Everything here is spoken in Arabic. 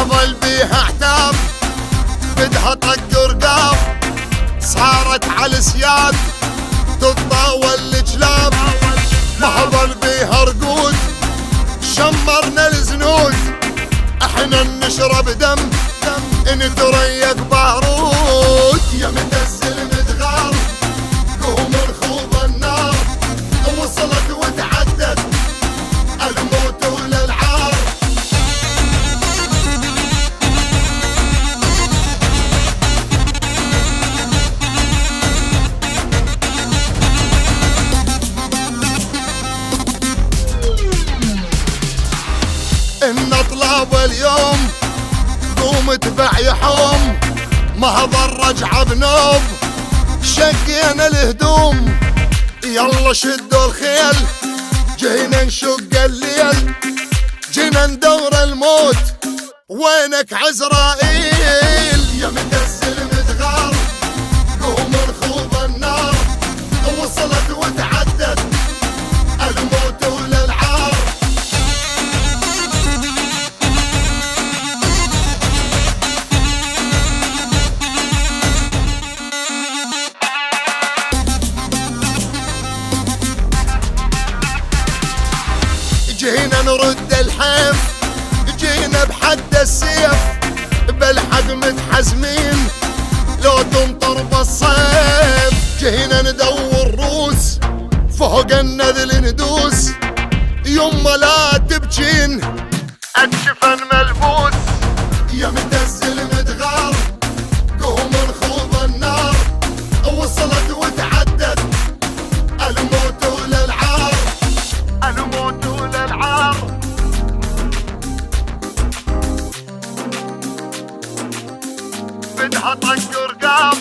ظل بيها احتام بدها طق رقاب صارت على السياد تتطاول الجلاب ما ظل بيها رقود شمرنا الزنود احنا نشرب دم نتريق بارود يا متزل متغار قوم رخوض النار وصلت وتعدت الموت وللعار ان اطلب اليوم قوم تبع يحوم ما ضر رجعه بنوب شقينا الهدوم يلا شدوا الخيل جينا نشق الليل جينا ندور الموت وينك عزرائيل يا متزل متغار قوم رخوض النار وصلت وتعدت الموت وللعار جينا نرد الحيف جينا بحد السيف بالحق متحزمين لو تمطر بالصيف جينا ندور روس فوق النذل ندوس يما لا تبجين اكشفن ملبوس يا متزل متغار قوم رخوض النار وصلت وتعدت الموت وللعار الموت وللعار بدها طق رقاب